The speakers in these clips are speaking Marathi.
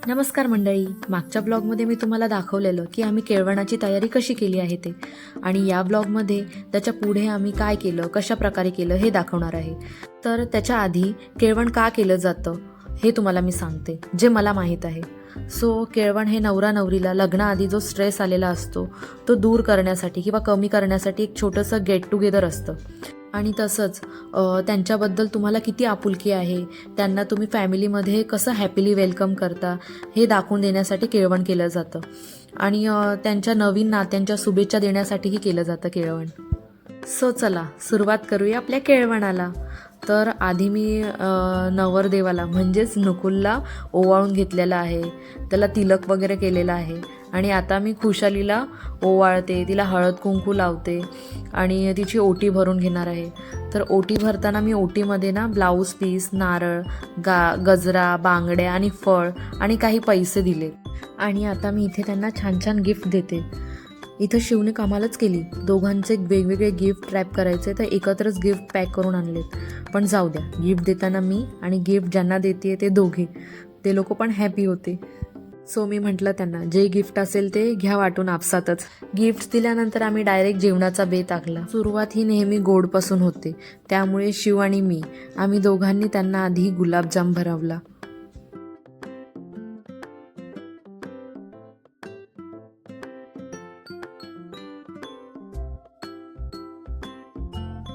नमस्कार मंडळी. मागच्या ब्लॉगमध्ये मी तुम्हाला दाखवलेलं की आम्ही केळवणाची तयारी कशी केली आहे ते, आणि या ब्लॉगमध्ये त्याच्या पुढे आम्ही काय केलं, कशा प्रकारे केलं हे दाखवणार आहे. तर त्याच्या आधी केळवण का केलं जातं हे तुम्हाला मी सांगते, जे मला माहीत आहे. केळवण हे नवरा नवरीला लग्नाआधी जो स्ट्रेस आलेला असतो तो दूर करण्यासाठी किंवा कमी करण्यासाठी एक छोटंसं गेट टुगेदर असतं. आणि तसंच त्यांच्याबद्दल तुम्हाला किती आपुलकी आहे, त्यांना तुम्ही फॅमिलीमध्ये कसं हॅपीली वेलकम करता हे दाखवून देण्यासाठी केळवण केलं जातं. आणि त्यांच्या नवीन नात्यांच्या शुभेच्छा देण्यासाठीही केलं जातं केळवण. चला सुरुवात करूया आपल्या केळवणाला. तर आधी मी नवरदेवाला म्हणजेच नकुलला ओवाळून घेतलेला आहे, त्याला तिलक वगैरे केलेला आहे. आणि आता मी खुशालीला ओवाळते, तिला हळद कुंकू लावते आणि तिची ओटी भरून घेणार आहे. तर ओटी भरताना मी ओटीमध्ये ब्लाऊज पीस, नारळ, गजरा, बांगड्या आणि फळ आणि काही पैसे दिले. आणि आता मी इथे त्यांना छान छान गिफ्ट देते. इथं शिवने कमालच केली, दोघांचे वेगवेगळे गिफ्ट रॅप करायचे तर एकत्रच गिफ्ट पॅक करून आणलेत. पण जाऊ द्या, गिफ्ट देताना मी आणि गिफ्ट ज्यांना देते ते दोघे, ते लोक पण हॅपी होते. मी म्हटलं त्यांना जे गिफ्ट असेल ते घ्या वाटून आपसातच. गिफ्ट दिल्यानंतर आम्ही डायरेक्ट जेवणाचा बेत आखला. सुरुवात ही नेहमी गोडपासून होते, त्यामुळे शिव आणि मी आम्ही दोघांनी त्यांना आधी गुलाबजाम भरवला.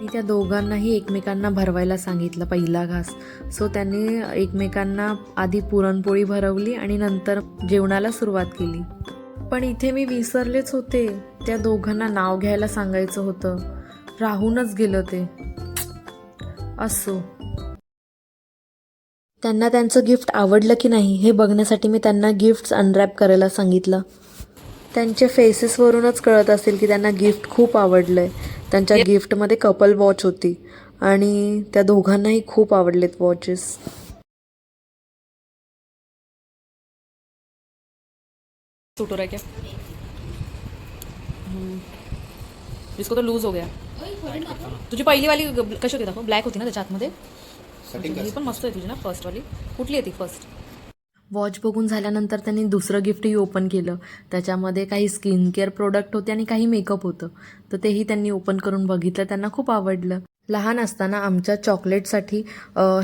मी त्या दोघांनाही एकमेकांना भरवायला सांगितलं पहिला घास. त्यांनी एकमेकांना आधी पुरणपोळी भरवली आणि नंतर जेवणाला सुरुवात केली. पण इथे मी विसरलेच होते, त्या दोघांना नाव घ्यायला सांगायचं होतं, राहूनच गेलं ते. असो, त्यांना त्यांचं गिफ्ट आवडलं की नाही हे बघण्यासाठी मी त्यांना गिफ्ट्स अनरॅप करायला सांगितलं. त्यांच्या फेसेसवरूनच कळत असेल की त्यांना गिफ्ट खूप आवडलंय. त्यांच्या गिफ्टमध्ये कपल वॉच होती आणि त्या दोघांनाही खूप आवडलेत वॉचेस. सूट हो रहा है क्या? जिसको तो लूज हो गया. तुझी पहिली वाली कशी होती दाखव, ब्लॅक होती ना त्याच्या आतमध्ये. ही पण मस्त आहे तुझी ना फर्स्ट वाली. कुठली आहे ती फर्स्ट? वॉच बघून झाल्यानंतर त्यांनी दुसरं गिफ्टही ओपन केलं. त्याच्यामध्ये काही स्किन केअर प्रोडक्ट होते आणि काही मेकअप होतं. तर तेही त्यांनी ओपन करून बघितलं, त्यांना खूप आवडलं. लहान असताना आमच्या चॉकलेटसाठी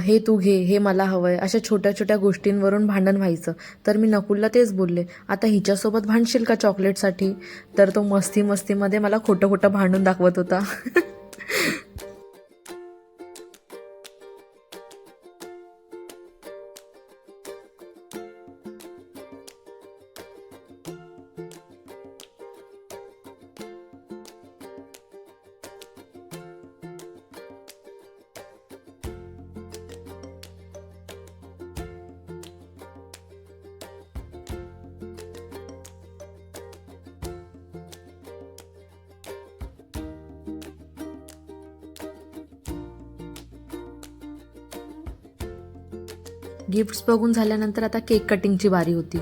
हे तू घे, हे मला हवं आहे, अशा छोट्या छोट्या गोष्टींवरून भांडण व्हायचं. तर मी नकुलला तेच बोलले, आता हिच्यासोबत भांडशील का चॉकलेटसाठी? तर तो मस्तीमध्ये मला खोटं खोटं भांडून दाखवत होता. गिफ्ट्स बघून झाल्यानंतर आता केक कटिंगची बारी होती.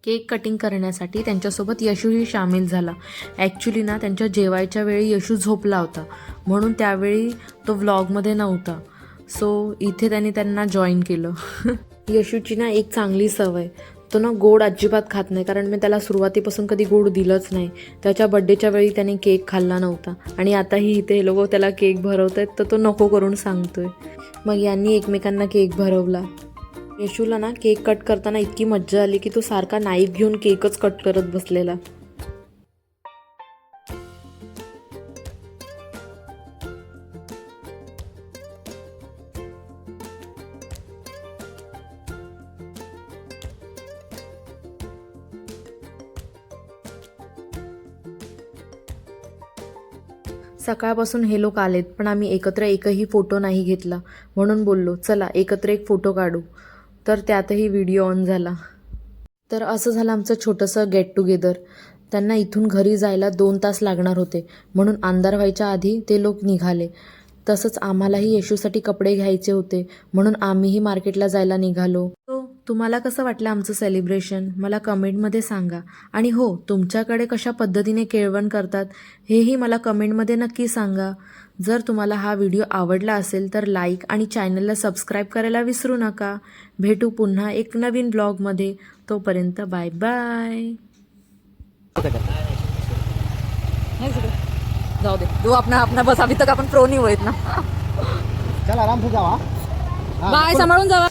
केक कटिंग करण्यासाठी त्यांच्यासोबत यशूही सामील झाला. ॲक्च्युली त्यांच्या जेवायच्या वेळी यशू झोपला होता, म्हणून त्यावेळी तो व्लॉगमध्ये नव्हता. इथे त्यांना जॉईन केलं. यशूची एक चांगली सवय, तो गोड अजिबात खात नाही, कारण मी त्याला सुरुवातीपासून कधी गोड दिलंच नाही. त्याच्या बड्डेच्या वेळी त्याने केक खाल्ला नव्हता आणि आताही इथे हे लोक त्याला केक भरवत आहेत तर तो नको करून सांगतोय. मग यांनी एकमेकांना केक भरवला. यशूला केक कट करताना इतकी मज्जा आली की तो सारखा नाईफ घेऊन केकच कट करत बसलेला. सकाळपासून हे लोक आलेत, पण आम्ही एकत्र एकही फोटो नाही घेतला. म्हणून बोललो चला एकत्र एक फोटो काढू. तर त्यातही व्हिडिओ ऑन झाला. तर असं झालं आमचं छोटंसं गेट टुगेदर. त्यांना इथून घरी जायला 2 तास लागणार होते, म्हणून अंधार व्हायच्या आधी ते लोक निघाले. तसंच आम्हालाही येशूसाठी कपडे घ्यायचे होते, म्हणून आम्हीही मार्केटला जायला निघालो. तुम्हाला कसं वाटलं आमचं सेलिब्रेशन मला कमेंटमध्ये सांगा. आणि हो, तुमच्याकडे कशा पद्धतीने केळवण करतात हेही मला कमेंटमध्ये नक्की सांगा. जर तुम्हाला हा व्हिडिओ आवडला असेल तर लाईक आणि चॅनलला सबस्क्राईब करायला विसरू नका. भेटू पुन्हा एक नवीन ब्लॉगमध्ये. तोपर्यंत बाय बाय. जाओ दे दो अपना अपना, बस अभी तक अपन प्रो नहीं हुए इतना. चल आराम से जाओ. हाँ बाय, सांभाळून जावा.